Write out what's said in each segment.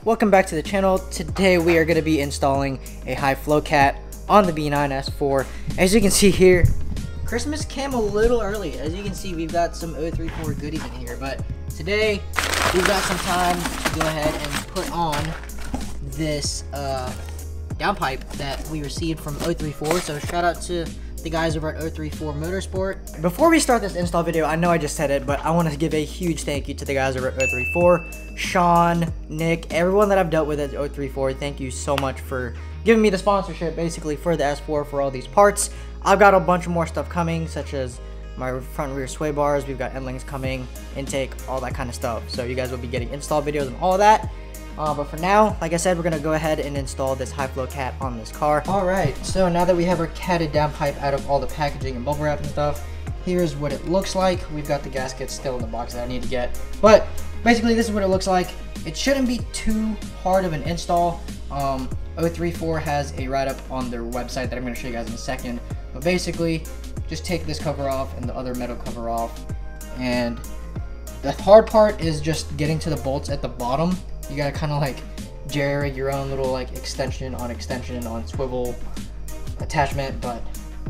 welcome back to the channel. Today we are going to be installing a High Flow Cat on the B9 S4. As you can see here, Christmas came a little early. As you can see, we've got some 034 goodies in here, but today we've got some time to go ahead and put on this downpipe that we received from 034. So shout out to the guys over at 034 Motorsport. Before we start this install video, I know I just said it, but I want to give a huge thank you to the guys over at 034. Sean, Nick, everyone that I've dealt with at 034, thank you so much for giving me the sponsorship basically for the S4 for all these parts. I've got a bunch of more stuff coming, such as my front and rear sway bars. We've got end links coming, intake, all that kind of stuff. So you guys will be getting install videos and all of that. But for now, like I said, we're going to go ahead and install this High Flow Cat on this car. Alright, so now that we have our catted downpipe out of all the packaging and bubble wrap and stuff, here's what it looks like. We've got the gaskets still in the box that I need to get. But basically, this is what it looks like. It shouldn't be too hard of an install. 034 has a write-up on their website that I'm going to show you guys in a second. But basically, just take this cover off and the other metal cover off. And the hard part is just getting to the bolts at the bottom. You gotta kind of like jerry your own little like extension on swivel attachment, but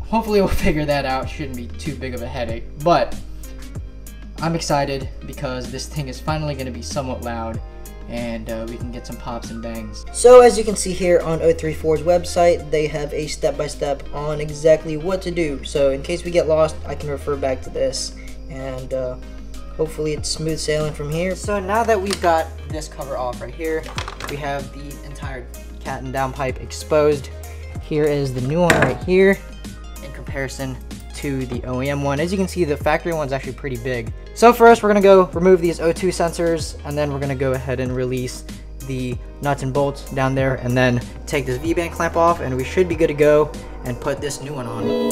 hopefully we'll figure that out. Shouldn't be too big of a headache, but I'm excited because this thing is finally going to be somewhat loud and we can get some pops and bangs. So as you can see here on 034's website, they have a step-by-step on exactly what to do. So in case we get lost, I can refer back to this, and hopefully it's smooth sailing from here. So now that we've got this cover off right here, we have the entire cat and downpipe exposed. Here is the new one right here in comparison to the OEM one. As you can see, the factory one's actually pretty big. So first we're gonna go remove these O2 sensors, and then we're gonna go ahead and release the nuts and bolts down there, and then take this V-band clamp off, and we should be good to go and put this new one on.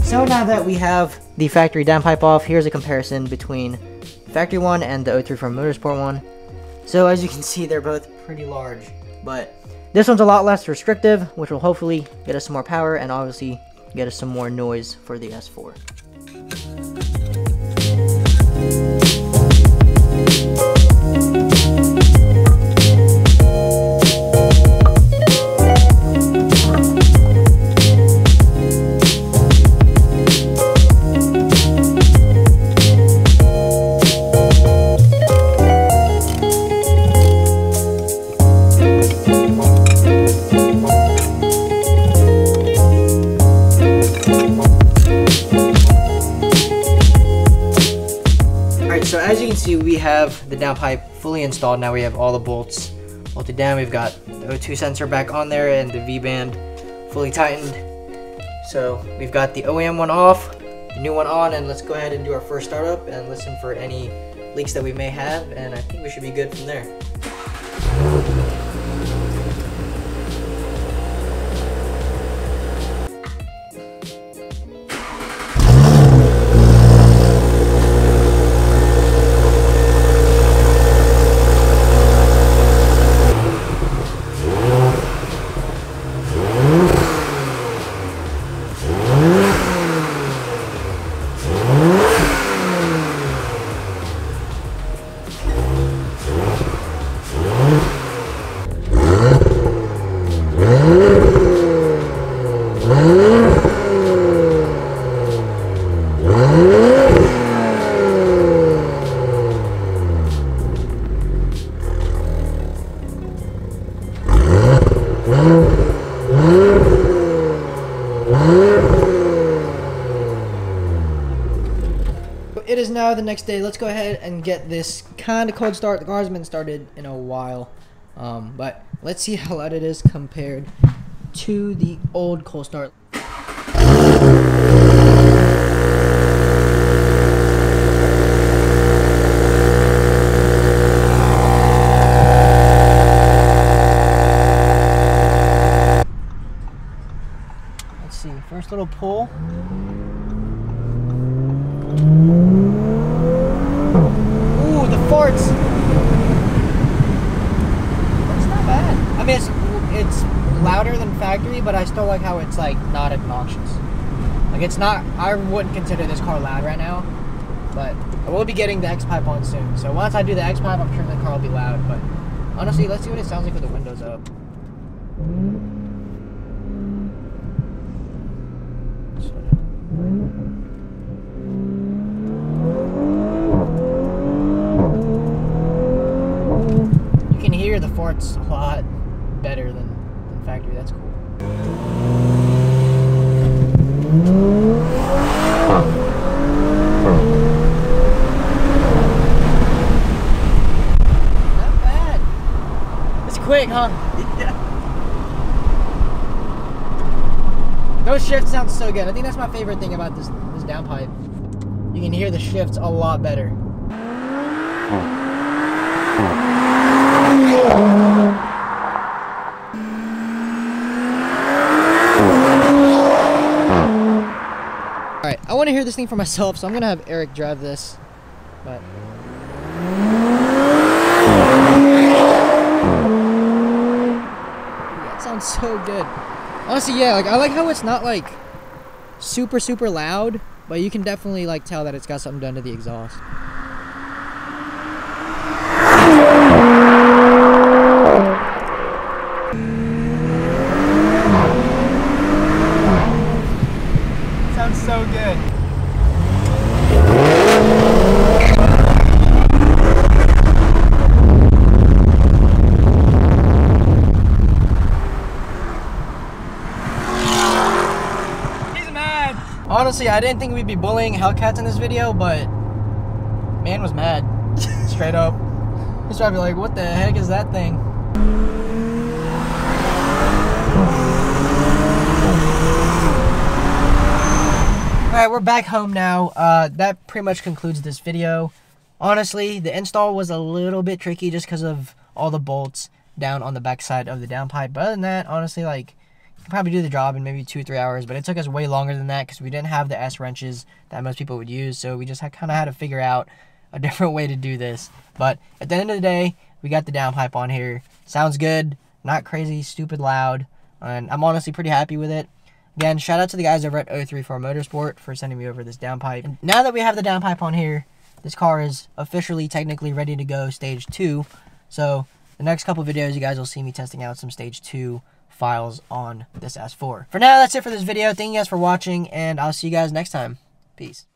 So now that we have the factory downpipe off, here's a comparison between factory one and the 034 Motorsport one. So as you can see, they're both pretty large, but this one's a lot less restrictive, which will hopefully get us some more power and obviously get us some more noise for the S4. So as you can see, we have the downpipe fully installed. Now we have all the bolts bolted down. We've got the O2 sensor back on there and the V-band fully tightened. So we've got the OEM one off, the new one on, and let's go ahead and do our first startup and listen for any leaks that we may have, and I think we should be good from there. It is now the next day. Let's go ahead and get this kind of cold start. The car hasn't been started in a while, but let's see how loud it is compared to the old cold start. little pull. Ooh, the farts. It's not bad. I mean, it's louder than factory, but I still like how it's like not obnoxious. Like it's not, I wouldn't consider this car loud right now, but I will be getting the X-Pipe on soon. So once I do the X-Pipe, I'm sure the car will be loud, but honestly, let's see what it sounds like with the windows up. You can hear the farts a lot better than factory. That's cool. Not bad. It's quick, huh? Yeah. Those shifts sound so good. I think that's my favorite thing about this downpipe. You can hear the shifts a lot better. Alright, I want to hear this thing for myself, so I'm going to have Eric drive this. But that sounds so good. Honestly, yeah, like I like how it's not like super loud, but you can definitely like tell that it's got something done to the exhaust. Sounds so good. Honestly, I didn't think we'd be bullying Hellcats in this video, but man was mad. Straight up. He's probably like, what the heck is that thing? Alright, we're back home now. That pretty much concludes this video. Honestly, the install was a little bit tricky just because of all the bolts down on the back side of the downpipe. But other than that, honestly, like, you could probably do the job in maybe 2 or 3 hours, but it took us way longer than that because we didn't have the S wrenches that most people would use, so we just kind of had to figure out a different way to do this. But at the end of the day, we got the downpipe on here. Sounds good, not crazy, stupid loud, and I'm honestly pretty happy with it. Again, shout out to the guys over at 034MOTORSPORT for sending me over this downpipe. And now that we have the downpipe on here, this car is officially technically ready to go stage 2. So the next couple videos, you guys will see me testing out some stage 2 files on this S4. For now, that's it for this video. Thank you guys for watching, and I'll see you guys next time. Peace.